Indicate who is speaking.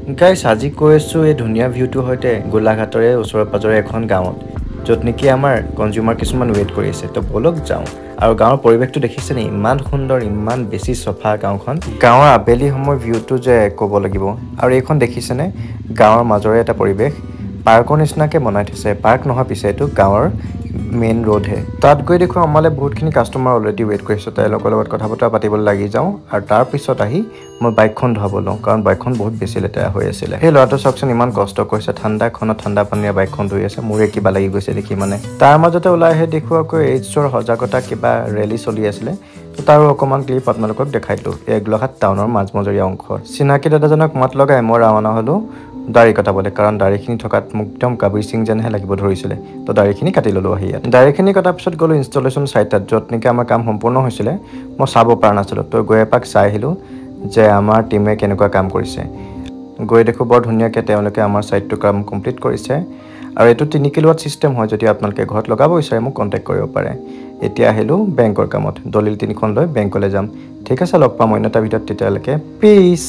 Speaker 1: গাইছ আজি কৈ আছোঁ এই ধুনীয়া ভিউটোৰ সৈতে গোলাঘাটৰে ওচৰে পাজৰে এখন গাঁৱত য'ত নেকি আমাৰ কনজিউমাৰ কিছুমান ৱেইট কৰি আছে তো বলক যাওঁ আৰু গাঁৱৰ পৰিৱেশটো দেখিছে নি ইমান সুন্দৰ ইমান বেছি চফা গাঁওখন গাঁৱৰ আবেলি সময় ভিউটো যে ক'ব লাগিব আৰু এইখন দেখিছেনে গাঁৱৰ মাজৰে এটা পৰিৱেশ পাৰ্কৰ নিচিনাকৈ বনাই থৈছে পাৰ্ক নহয় পিছে এইটো গাঁৱৰ মেইন ৰোড হে তাত গৈ দেখো আমালে বহুতখিনি কাষ্টমাৰ অলৰেডি ৱেইট কৰিছে তেওঁলোকৰ লগত কথা বতৰা পাতিবলৈ লাগি যাওঁ আৰু তাৰ পিছত আহি মই বাইকখন ধুৱাব লওঁ কাৰণ বাইকখন বহুত বেছি লেতেৰা হৈ আছিলে সেই ল'ৰাটো চাওকচোন ইমান কষ্ট কৰিছে ঠাণ্ডাখনত ঠাণ্ডা পানীৰে বাইকখন ধুই আছে মোৰে কিবা লাগি গৈছে দেখি মানে তাৰ মাজতে ওলাই আহি দেখো আকৌ এইডছৰ সজাগতা কিবা ৰেলী চলি আছিলে তো তাৰো অকণমান ক্লিপ আপোনালোকক দেখাই দিলোঁ এই গোলাঘাট টাউনৰ মাজমজৰীয়া অংশ চিনাকি দাদাজনক মাত লগাই মই ৰাওনা হ'লোঁ দাড়ি কটাবলৈ কাৰণ দাড়িখিনি থকাত মোক একদম কাবিৰ সিং যেনহে লাগিব ধৰিছিলে তো দাড়িখিনি কাটি ল'লোঁ আহি ইয়াত দাড়িখিনি কটাৰ পিছত গ'লোঁ ইনষ্টলেশ্যন চাইটত য'ত নেকি আমাৰ কাম সম্পূৰ্ণ হৈছিলে মই চাব পৰা নাছিলোঁ তো গৈ এপাক চাই আহিলোঁ যে আমাৰ টিমে কেনেকুৱা কাম কৰিছে গৈ দেখোঁ বৰ ধুনীয়াকৈ তেওঁলোকে আমাৰ চাইটটো কাম কমপ্লিট কৰিছে আৰু এইটো 3 কিলোৱাট ছিষ্টেম হয় যদি আপোনালোকে ঘৰত লগাব বিচাৰে মোক কণ্টেক্ট কৰিব পাৰে এতিয়া আহিলোঁ বেংকৰ কামত দলিল 3খন লৈ বেংকলৈ যাম ঠিক আছে লগ পাম অন্য এটা ভিডিঅ'ত তেতিয়ালৈকে পিছ